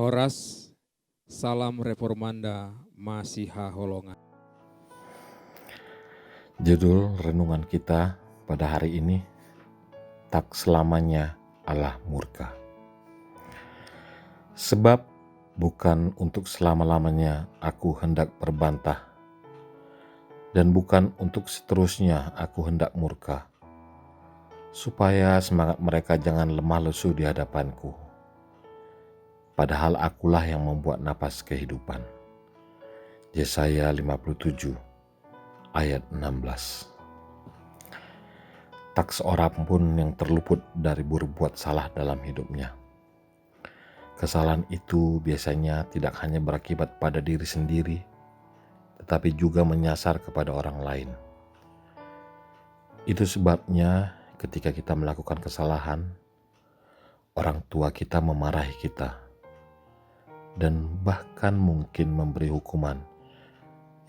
Horas, salam reformanda Masiha Holongan. Judul renungan kita pada hari ini, tak selamanya Allah murka. Sebab bukan untuk selama-lamanya aku hendak berbantah, dan bukan untuk seterusnya aku hendak murka, supaya semangat mereka jangan lemah lesu di hadapanku. Padahal akulah yang membuat napas kehidupan. Yesaya 57 ayat 16. Tak seorang pun yang terluput dari berbuat salah dalam hidupnya. Kesalahan itu biasanya tidak hanya berakibat pada diri sendiri, tetapi juga menyasar kepada orang lain. Itu sebabnya ketika kita melakukan kesalahan, orang tua kita memarahi kita, dan bahkan mungkin memberi hukuman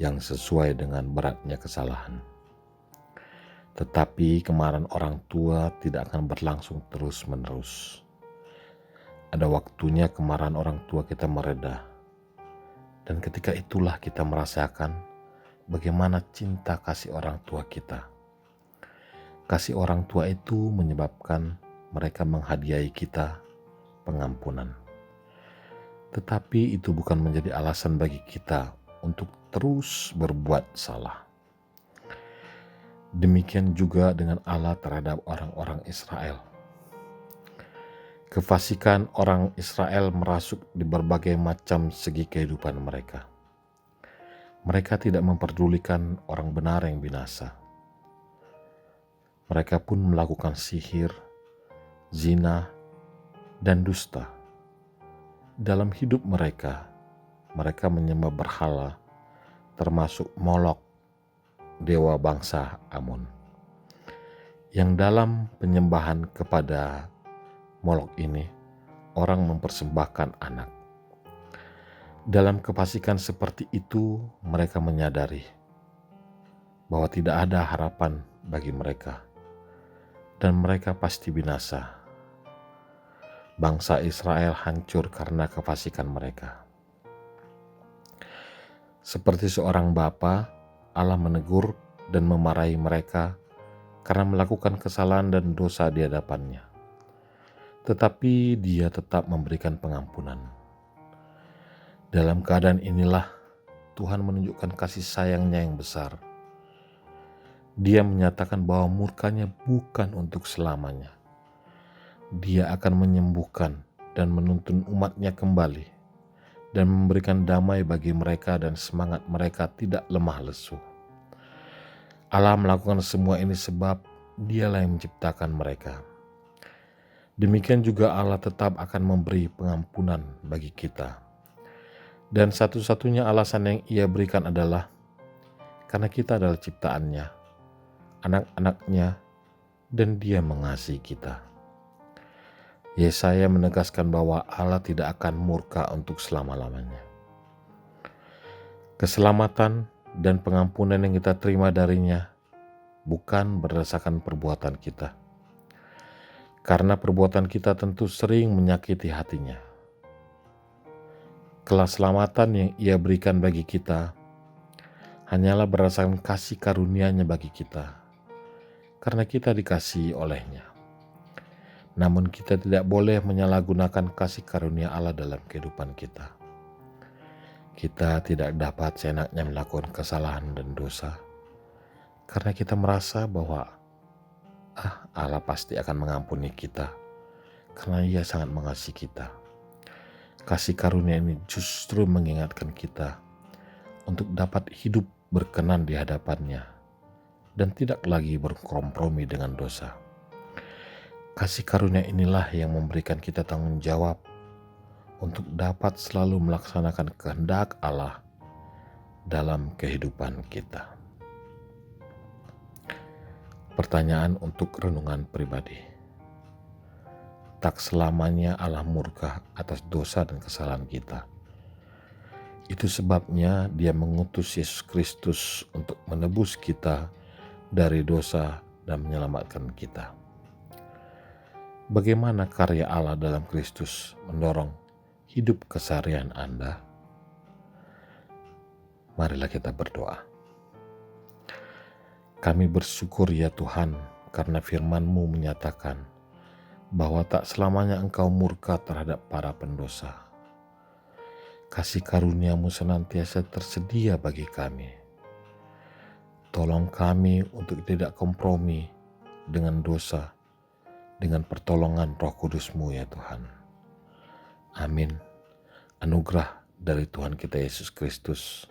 yang sesuai dengan beratnya kesalahan. Tetapi kemarahan orang tua tidak akan berlangsung terus-menerus. Ada waktunya kemarahan orang tua kita mereda. Dan ketika itulah kita merasakan bagaimana cinta kasih orang tua kita. Kasih orang tua itu menyebabkan mereka menghadiahi kita pengampunan. Tetapi itu bukan menjadi alasan bagi kita untuk terus berbuat salah. Demikian juga dengan Allah terhadap orang-orang Israel. Kefasikan orang Israel merasuk di berbagai macam segi kehidupan mereka. Mereka tidak memperdulikan orang benar yang binasa. Mereka pun melakukan sihir, zina, dan dusta. Dalam hidup mereka menyembah berhala, termasuk Molok, dewa bangsa Amon. Yang dalam penyembahan kepada Molok ini, orang mempersembahkan anak. Dalam kefasikan seperti itu, mereka menyadari bahwa tidak ada harapan bagi mereka, dan mereka pasti binasa. Bangsa Israel hancur karena kefasikan mereka. Seperti seorang bapa, Allah menegur dan memarahi mereka karena melakukan kesalahan dan dosa di hadapannya. Tetapi Dia tetap memberikan pengampunan. Dalam keadaan inilah Tuhan menunjukkan kasih sayang-Nya yang besar. Dia menyatakan bahwa murkanya bukan untuk selamanya. Dia akan menyembuhkan dan menuntun umat-Nya kembali dan memberikan damai bagi mereka dan semangat mereka tidak lemah lesu. Allah melakukan semua ini sebab Dialah yang menciptakan mereka. Demikian juga Allah tetap akan memberi pengampunan bagi kita. Dan satu-satunya alasan yang Ia berikan adalah karena kita adalah ciptaan-Nya, anak-anak-Nya, dan Dia mengasihi kita. Yesaya menegaskan bahwa Allah tidak akan murka untuk selama-lamanya. Keselamatan dan pengampunan yang kita terima darinya bukan berdasarkan perbuatan kita. Karena perbuatan kita tentu sering menyakiti hatinya. Keselamatan yang Ia berikan bagi kita hanyalah berdasarkan kasih karunia-Nya bagi kita. Karena kita dikasihi oleh-Nya. Namun kita tidak boleh menyalahgunakan kasih karunia Allah dalam kehidupan kita. Kita tidak dapat seenaknya melakukan kesalahan dan dosa. Karena kita merasa bahwa Allah pasti akan mengampuni kita. Karena Ia sangat mengasihi kita. Kasih karunia ini justru mengingatkan kita untuk dapat hidup berkenan di hadapan-Nya dan tidak lagi berkompromi dengan dosa. Kasih karunia inilah yang memberikan kita tanggung jawab untuk dapat selalu melaksanakan kehendak Allah dalam kehidupan kita. Pertanyaan untuk renungan pribadi. Tak selamanya Allah murka atas dosa dan kesalahan kita. Itu sebabnya Dia mengutus Yesus Kristus untuk menebus kita dari dosa dan menyelamatkan kita. Bagaimana karya Allah dalam Kristus mendorong hidup keseharian Anda? Marilah kita berdoa. Kami bersyukur ya Tuhan, karena firman-Mu menyatakan bahwa tak selamanya Engkau murka terhadap para pendosa. Kasih karunia-Mu senantiasa tersedia bagi kami. Tolong kami untuk tidak kompromi dengan dosa, dengan pertolongan Roh Kudus-Mu ya Tuhan. Amin. Anugerah dari Tuhan kita Yesus Kristus,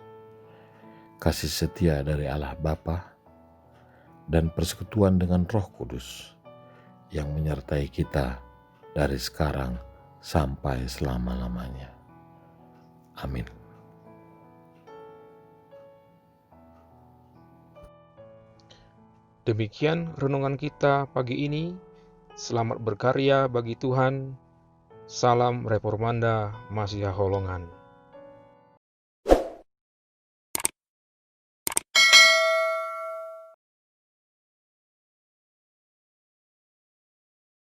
kasih setia dari Allah Bapa, dan persekutuan dengan Roh Kudus yang menyertai kita dari sekarang sampai selama-lamanya. Amin. Demikian renungan kita pagi ini. Selamat berkarya bagi Tuhan. Salam Reformanda Masiha Holongan.